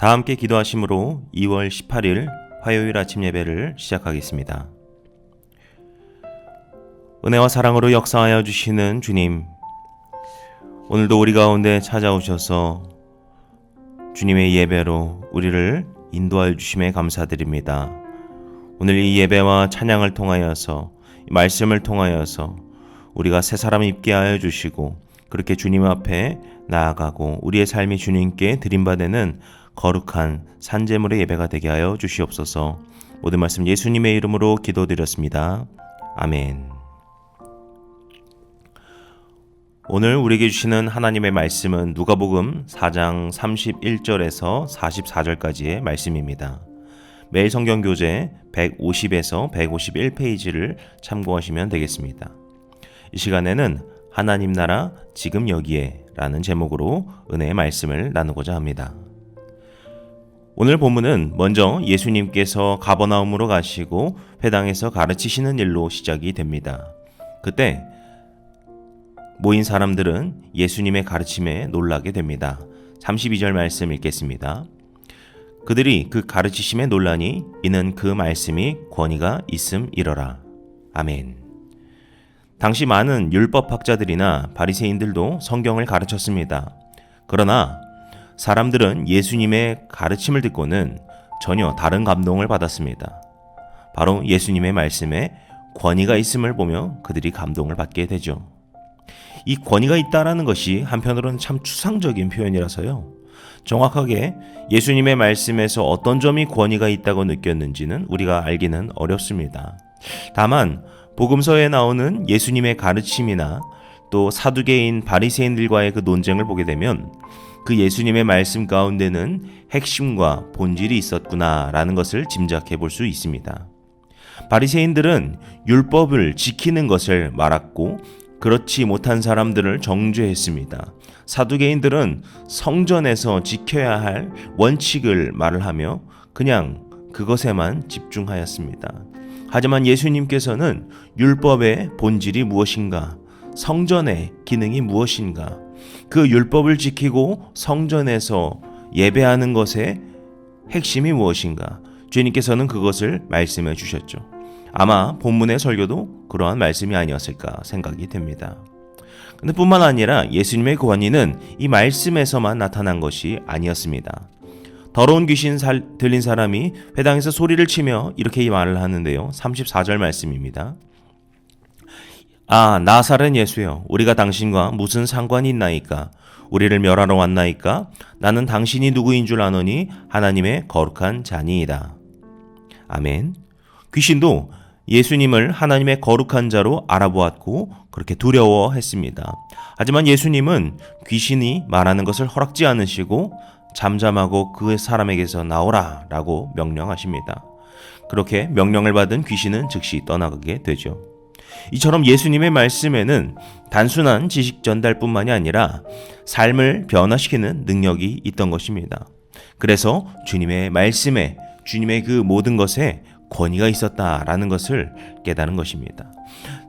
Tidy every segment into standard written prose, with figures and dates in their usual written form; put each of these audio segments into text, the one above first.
다 함께 기도하심으로 2월 18일 화요일 아침 예배를 시작하겠습니다. 은혜와 사랑으로 역사하여 주시는 주님, 오늘도 우리 가운데 찾아오셔서 주님의 예배로 우리를 인도하여 주심에 감사드립니다. 오늘 이 예배와 찬양을 통하여서, 이 말씀을 통하여서 우리가 새 사람 입게 하여 주시고, 그렇게 주님 앞에 나아가고 우리의 삶이 주님께 드림받는 거룩한 산제물의 예배가 되게 하여 주시옵소서. 모든 말씀 예수님의 이름으로 기도드렸습니다. 아멘. 오늘 우리에게 주시는 하나님의 말씀은 누가복음 4장 31절에서 44절까지의 말씀입니다. 매일 성경 교재 150에서 151페이지를 참고하시면 되겠습니다. 이 시간에는 하나님 나라 지금 여기에 라는 제목으로 은혜의 말씀을 나누고자 합니다. 오늘 본문은 먼저 예수님께서 가버나움으로 가시고 회당에서 가르치시는 일로 시작이 됩니다. 그때 모인 사람들은 예수님의 가르침에 놀라게 됩니다. 32절 말씀 읽겠습니다. 그들이 그 가르치심에 놀라니 이는 그 말씀이 권위가 있음이러라. 아멘. 당시 많은 율법학자들이나 바리새인들도 성경을 가르쳤습니다. 그러나 사람들은 예수님의 가르침을 듣고는 전혀 다른 감동을 받았습니다. 바로 예수님의 말씀에 권위가 있음을 보며 그들이 감동을 받게 되죠. 이 권위가 있다라는 것이 한편으로는 참 추상적인 표현이라서요. 정확하게 예수님의 말씀에서 어떤 점이 권위가 있다고 느꼈는지는 우리가 알기는 어렵습니다. 다만 복음서에 나오는 예수님의 가르침이나 또 사두개인 바리새인들과의 그 논쟁을 보게 되면 그 예수님의 말씀 가운데는 핵심과 본질이 있었구나라는 것을 짐작해 볼 수 있습니다. 바리새인들은 율법을 지키는 것을 말았고 그렇지 못한 사람들을 정죄했습니다. 사두개인들은 성전에서 지켜야 할 원칙을 말을 하며 그냥 그것에만 집중하였습니다. 하지만 예수님께서는 율법의 본질이 무엇인가, 성전의 기능이 무엇인가, 그 율법을 지키고 성전에서 예배하는 것의 핵심이 무엇인가, 주님께서는 그것을 말씀해 주셨죠. 아마 본문의 설교도 그러한 말씀이 아니었을까 생각이 됩니다. 근데 뿐만 아니라 예수님의 권위는 이 말씀에서만 나타난 것이 아니었습니다. 더러운 귀신 들린 사람이 회당에서 소리를 치며 이렇게 말을 하는데요. 34절 말씀입니다. 아, 나사렛 예수여, 우리가 당신과 무슨 상관이 있나이까? 우리를 멸하러 왔나이까? 나는 당신이 누구인 줄 아노니 하나님의 거룩한 자니이다. 아멘. 귀신도 예수님을 하나님의 거룩한 자로 알아보았고 그렇게 두려워했습니다. 하지만 예수님은 귀신이 말하는 것을 허락지 않으시고 잠잠하고 그 사람에게서 나오라 라고 명령하십니다. 그렇게 명령을 받은 귀신은 즉시 떠나가게 되죠. 이처럼 예수님의 말씀에는 단순한 지식 전달뿐만이 아니라 삶을 변화시키는 능력이 있던 것입니다. 그래서 주님의 말씀에, 주님의 그 모든 것에 권위가 있었다라는 것을 깨달은 것입니다.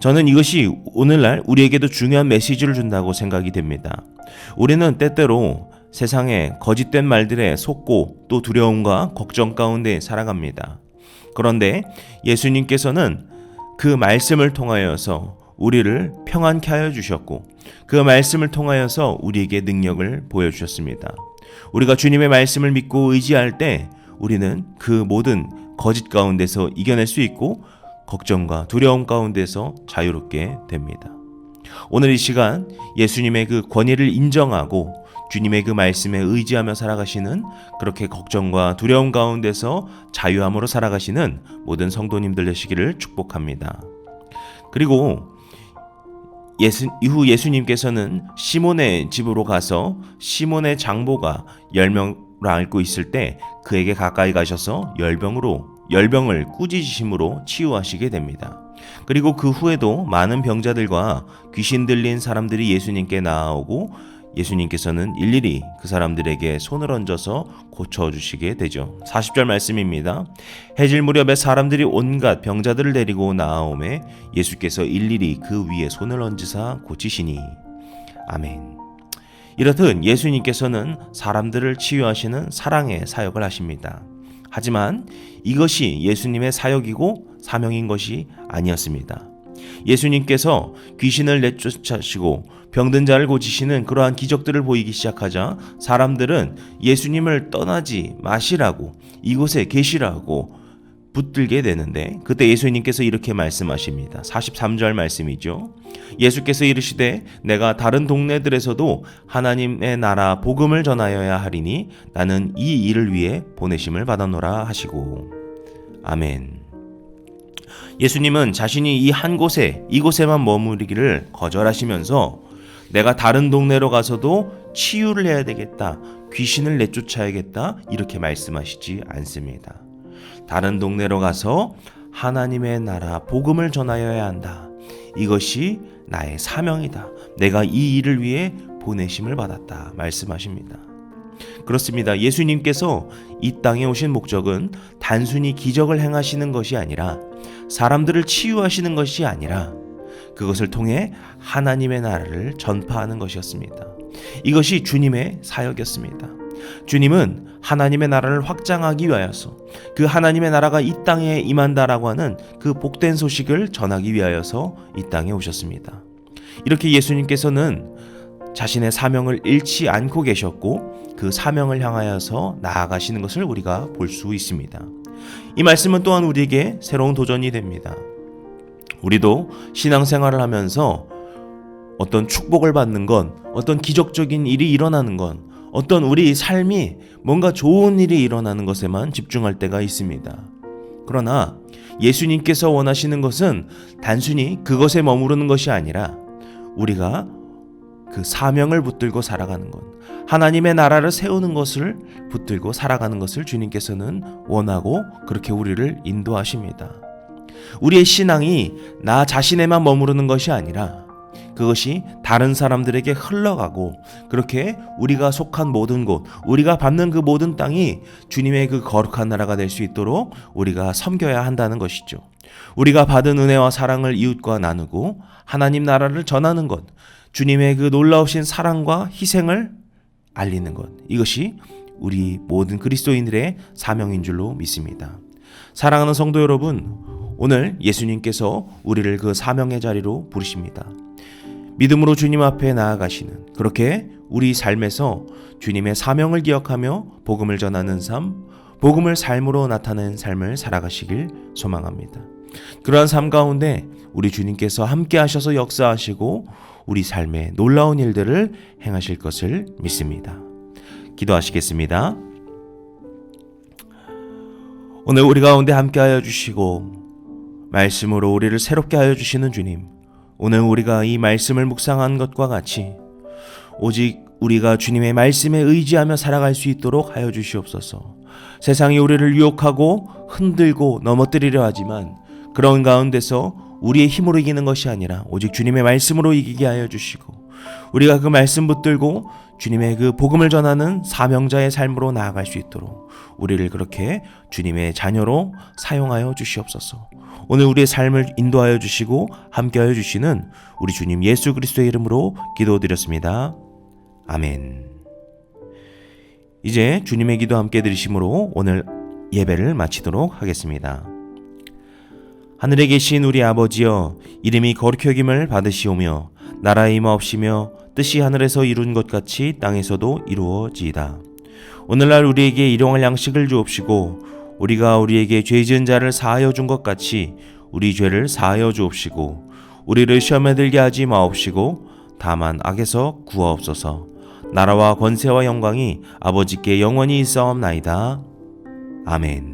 저는 이것이 오늘날 우리에게도 중요한 메시지를 준다고 생각이 됩니다. 우리는 때때로 세상의 거짓된 말들에 속고 또 두려움과 걱정 가운데 살아갑니다. 그런데 예수님께서는 그 말씀을 통하여서 우리를 평안케 하여 주셨고 그 말씀을 통하여서 우리에게 능력을 보여주셨습니다. 우리가 주님의 말씀을 믿고 의지할 때 우리는 그 모든 거짓 가운데서 이겨낼 수 있고 걱정과 두려움 가운데서 자유롭게 됩니다. 오늘 이 시간 예수님의 그 권위를 인정하고 주님의 그 말씀에 의지하며 살아가시는, 그렇게 걱정과 두려움 가운데서 자유함으로 살아가시는 모든 성도님들 되시기를 축복합니다. 그리고 이후 예수님께서는 시몬의 집으로 가서 시몬의 장보가 열명을 앓고 있을 때 그에게 가까이 가셔서 열병을 꾸짖으심으로 치유하시게 됩니다. 그리고 그 후에도 많은 병자들과 귀신 들린 사람들이 예수님께 나아오고 예수님께서는 일일이 그 사람들에게 손을 얹어서 고쳐주시게 되죠. 40절 말씀입니다. 해질 무렵에 사람들이 온갖 병자들을 데리고 나아오매 예수께서 일일이 그 위에 손을 얹으사 고치시니. 아멘. 이렇듯 예수님께서는 사람들을 치유하시는 사랑의 사역을 하십니다. 하지만 이것이 예수님의 사역이고 사명인 것이 아니었습니다. 예수님께서 귀신을 내쫓으시고 병든 자를 고치시는 그러한 기적들을 보이기 시작하자 사람들은 예수님을 떠나지 마시라고, 이곳에 계시라고 붙들게 되는데, 그때 예수님께서 이렇게 말씀하십니다. 43절 말씀이죠. 예수께서 이르시되 내가 다른 동네들에서도 하나님의 나라 복음을 전하여야 하리니 나는 이 일을 위해 보내심을 받았노라 하시고. 아멘. 예수님은 자신이 이 한 곳에, 이곳에만 머무르기를 거절하시면서 내가 다른 동네로 가서도 치유를 해야 되겠다, 귀신을 내쫓아야겠다, 이렇게 말씀하시지 않습니다. 다른 동네로 가서 하나님의 나라 복음을 전하여야 한다. 이것이 나의 사명이다. 내가 이 일을 위해 보내심을 받았다 말씀하십니다. 그렇습니다. 예수님께서 이 땅에 오신 목적은 단순히 기적을 행하시는 것이 아니라, 사람들을 치유하시는 것이 아니라 그것을 통해 하나님의 나라를 전파하는 것이었습니다. 이것이 주님의 사역이었습니다. 주님은 하나님의 나라를 확장하기 위하여서, 그 하나님의 나라가 이 땅에 임한다라고 하는 그 복된 소식을 전하기 위하여서 이 땅에 오셨습니다. 이렇게 예수님께서는 자신의 사명을 잃지 않고 계셨고 그 사명을 향하여서 나아가시는 것을 우리가 볼 수 있습니다. 이 말씀은 또한 우리에게 새로운 도전이 됩니다. 우리도 신앙생활을 하면서 어떤 축복을 받는 건, 어떤 기적적인 일이 일어나는 건, 어떤 우리 삶이 뭔가 좋은 일이 일어나는 것에만 집중할 때가 있습니다. 그러나 예수님께서 원하시는 것은 단순히 그것에 머무르는 것이 아니라 우리가 그 사명을 붙들고 살아가는 것, 하나님의 나라를 세우는 것을 붙들고 살아가는 것을 주님께서는 원하고 그렇게 우리를 인도하십니다. 우리의 신앙이 나 자신에만 머무르는 것이 아니라 그것이 다른 사람들에게 흘러가고, 그렇게 우리가 속한 모든 곳, 우리가 밟는 그 모든 땅이 주님의 그 거룩한 나라가 될 수 있도록 우리가 섬겨야 한다는 것이죠. 우리가 받은 은혜와 사랑을 이웃과 나누고 하나님 나라를 전하는 것, 주님의 그 놀라우신 사랑과 희생을 알리는 것, 이것이 우리 모든 그리스도인들의 사명인 줄로 믿습니다. 사랑하는 성도 여러분, 오늘 예수님께서 우리를 그 사명의 자리로 부르십니다. 믿음으로 주님 앞에 나아가시는, 그렇게 우리 삶에서 주님의 사명을 기억하며 복음을 전하는 삶, 복음을 삶으로 나타내는 삶을 살아가시길 소망합니다. 그러한 삶 가운데 우리 주님께서 함께 하셔서 역사하시고 우리 삶에 놀라운 일들을 행하실 것을 믿습니다. 기도하시겠습니다. 오늘 우리 가운데 함께 하여 주시고 말씀으로 우리를 새롭게 하여 주시는 주님, 오늘 우리가 이 말씀을 묵상한 것과 같이 오직 우리가 주님의 말씀에 의지하며 살아갈 수 있도록 하여 주시옵소서. 세상이 우리를 유혹하고 흔들고 넘어뜨리려 하지만 그런 가운데서 우리의 힘으로 이기는 것이 아니라 오직 주님의 말씀으로 이기게 하여 주시고, 우리가 그 말씀 붙들고 주님의 그 복음을 전하는 사명자의 삶으로 나아갈 수 있도록 우리를 그렇게 주님의 자녀로 사용하여 주시옵소서. 오늘 우리의 삶을 인도하여 주시고 함께하여 주시는 우리 주님 예수 그리스도의 이름으로 기도드렸습니다. 아멘. 이제 주님의 기도 함께 드리심으로 오늘 예배를 마치도록 하겠습니다. 하늘에 계신 우리 아버지여, 이름이 거룩히 여김을 받으시오며 나라의 임하옵시며 뜻이 하늘에서 이룬 것 같이 땅에서도 이루어지이다. 오늘날 우리에게 일용할 양식을 주옵시고 우리가 우리에게 죄 지은 자를 사하여 준 것 같이 우리 죄를 사하여 주옵시고 우리를 시험에 들게 하지 마옵시고 다만 악에서 구하옵소서. 나라와 권세와 영광이 아버지께 영원히 있사옵나이다. 아멘.